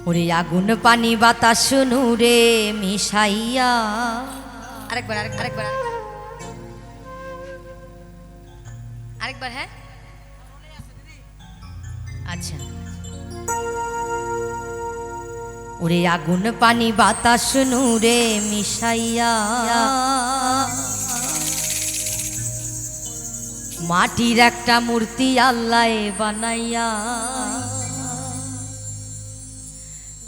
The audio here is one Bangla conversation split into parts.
ওরে আগুন পানি বাতাস নূরে মিশাইয়া। আরেকবার আরেকবার আরেকবার হ্যাঁ আচ্ছা। ওরে আগুন পানি বাতাস নূরে মিশাইয়া, মাটির একটা মূর্তি আল্লাহ বানাইয়া,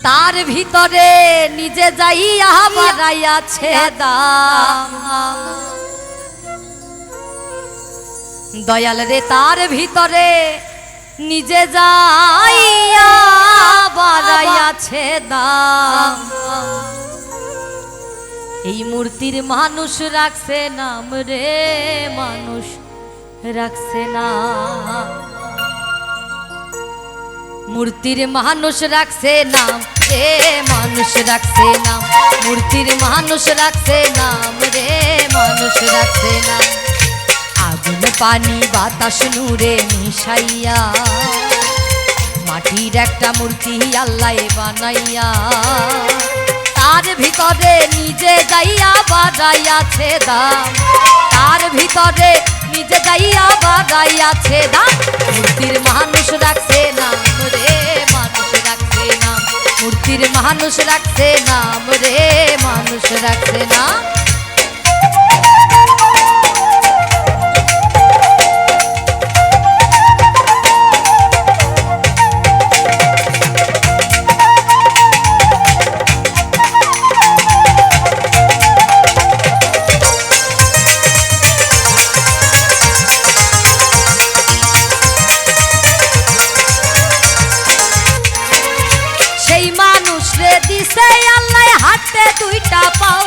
তার ভিতরে নিজে যাইয়া বাড়াইয়াছে দাম। দয়াল রে তার ভিতরে নিজে যাইয়া বাড়াইয়াছে দাম। এই মূর্তির মানুষ রাখছে নাম রে, মানুষ রাখছে না। মূর্তির মানুষ রাখছে নাম রে, মানুষ রাখছে নাম। মূর্তির মানুষ রাখছে নাম রে, মানুষ রাখছে নাম। আগুন পানি বাতাস নূরে মিশাইয়া, মাটির একটা মূর্তি আল্লাহ বানাইয়া, তার ভিতরে নিজে যাইয়া বাড়াইয়াছে দাম। তার ভিতরে নিজে যাইয়া বাড়াইয়াছে দাম। মূর্তির মানুষ রাখছে নাম রে, মানুষ রাখছে নাম। মূর্তির মানুষ রাখছে নাম রে, মানুষ রাখছে নাম। দিছে আল্লাহ হাতে দুইটা পাও,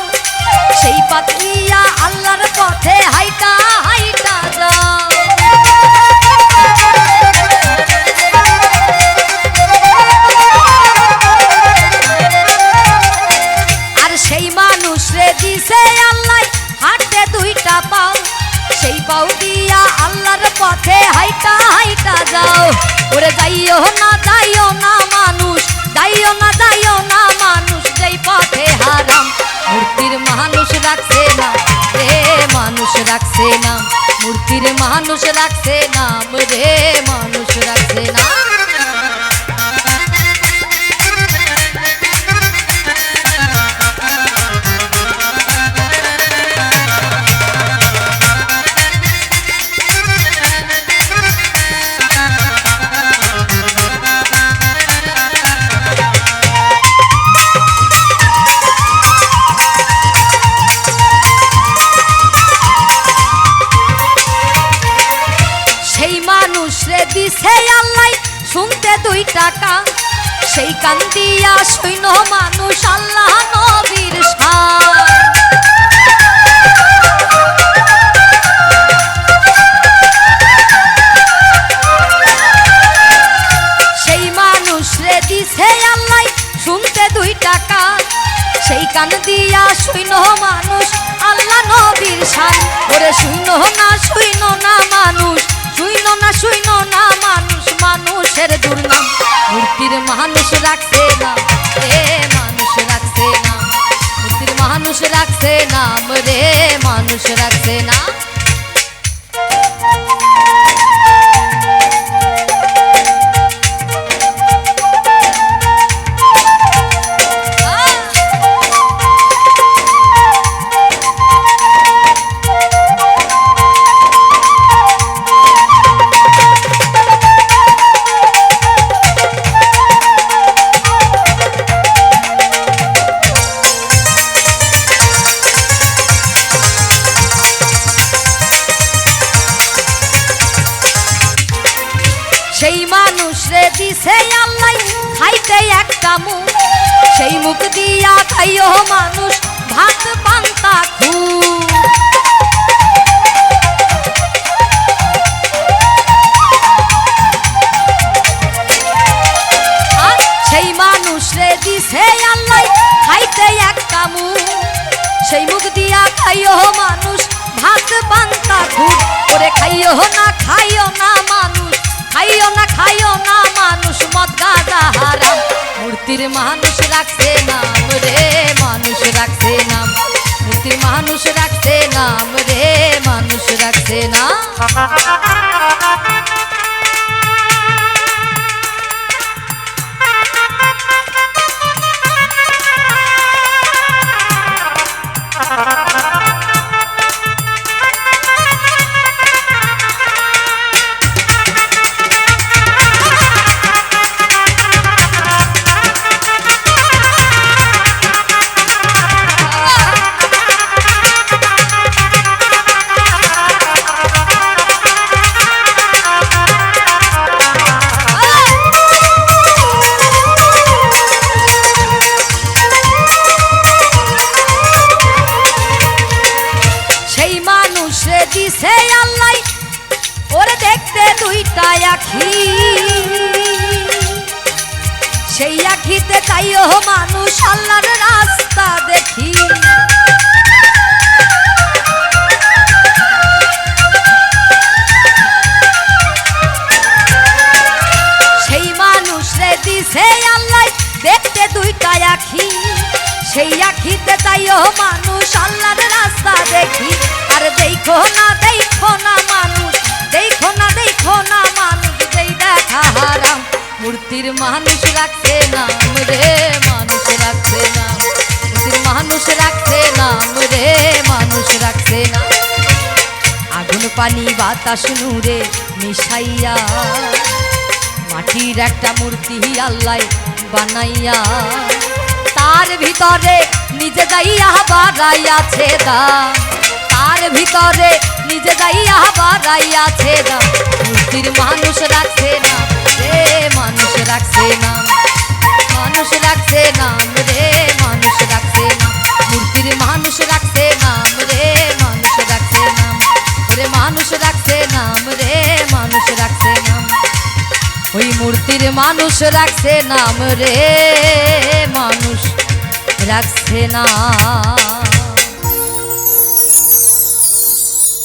সেই পাতিয়া আল্লাহর পথে হাইটা হাইটা যাও। আর সেই মানুষ রে দিছে আল্লাহ হাতে দুইটা পাও, সেই পাও দিয়া আল্লাহর পথে হাইটা হাইটা যাও। ওরে যাইও না মানুষ, যাইও না মানুষ, যেই পথে হারাম। মূর্তির মানুষ রাখছে নাম রে, মানুষ রাখছে নাম। মূর্তির মানুষ রাখছে নাম রে, মানুষ রাখছে নাম। দিছে আল্লাহ শুনতে 2 টাকা, সেই কান দিয়া শৈন মানুষ আল্লাহ নবীর শান। সেই মানুষ রে দিছে আল্লাহ শুনতে 2 টাকা, সেই কান দিয়া শৈন মানুষ আল্লাহ নবীর শান। ওরে শৈন না মানুষ, শুইন না মানুষ, মানুষের দুর্নাম। মূর্তির মানুষ রাখছে নাম রে, মানুষ রাখছে নাম। মূর্তির মানুষ রাখছে নাম রে, মানুষ রাখছে নাম। সেই মানুষ রে দিছে আল্লাহ খাইতে একটা মুখ, সেই মুখ দিয়া খাইও মানুষ ভাত পান্তা খুব। সেই মানুষ রে দিছে আল্লাহ খাইতে একটা মুখ, সেই মুখ দিয়া খাইও মানুষ ভাত পান্তা খুব। ওরে খাইও না মানুষ, খাইও না মানুষ মদ গাঁজা হারাম। মূর্তির মূর্তির মানুষ রাখছে নাম রে, মানুষ রাখছে নাম, মূর্তির মানুষ রাখছে নাম রে, মানুষ রাখছে নাম। দিছে আল্লাহ ওরে দেখতে দুইটা আখি, সেই আখিতে তাইও মানুষ আল্লাহর রাস্তা দেখি। সেই মানুষ রে দিছে আল্লাহ দেখতে দুইটা আখি, সেই আখিতে তাইও মানুষ আল্লাহর রাস্তা দেখি। আর দেখো না মানুষ, দেখো না মানুষ, যেই দেখা হারাম। মূর্তির মানুষ রাখছে নাম রে, মানুষ রাখছে নাম, মূর্তির মানুষ রাখছে নাম রে, মানুষ রাখছে নাম। আগুন পানি বাতাস নূরে মিশাইয়া মাটির একটা মূর্তি আল্লাহ বানাইয়া, তার ভিতরে নিজে যাইয়া বাড়াইয়াছে দাম, তার ভিতরে নিজে যাইয়া বাড়াইয়াছে দাম। মূর্তির মানুষ রাখছে নাম রে, মানুষ রাখছে নাম, মানুষ রাখছে নাম রে, মানুষ রাখছে নাম, মূর্তির মানুষ রাখছে নাম রে, মানুষ রাখছে নাম, রে মানুষ রাখছে নাম রে, মানুষ রাখছে নাম। ওই মূর্তির মানুষ রাখছে নাম রে, মানুষ রাখছে নাম।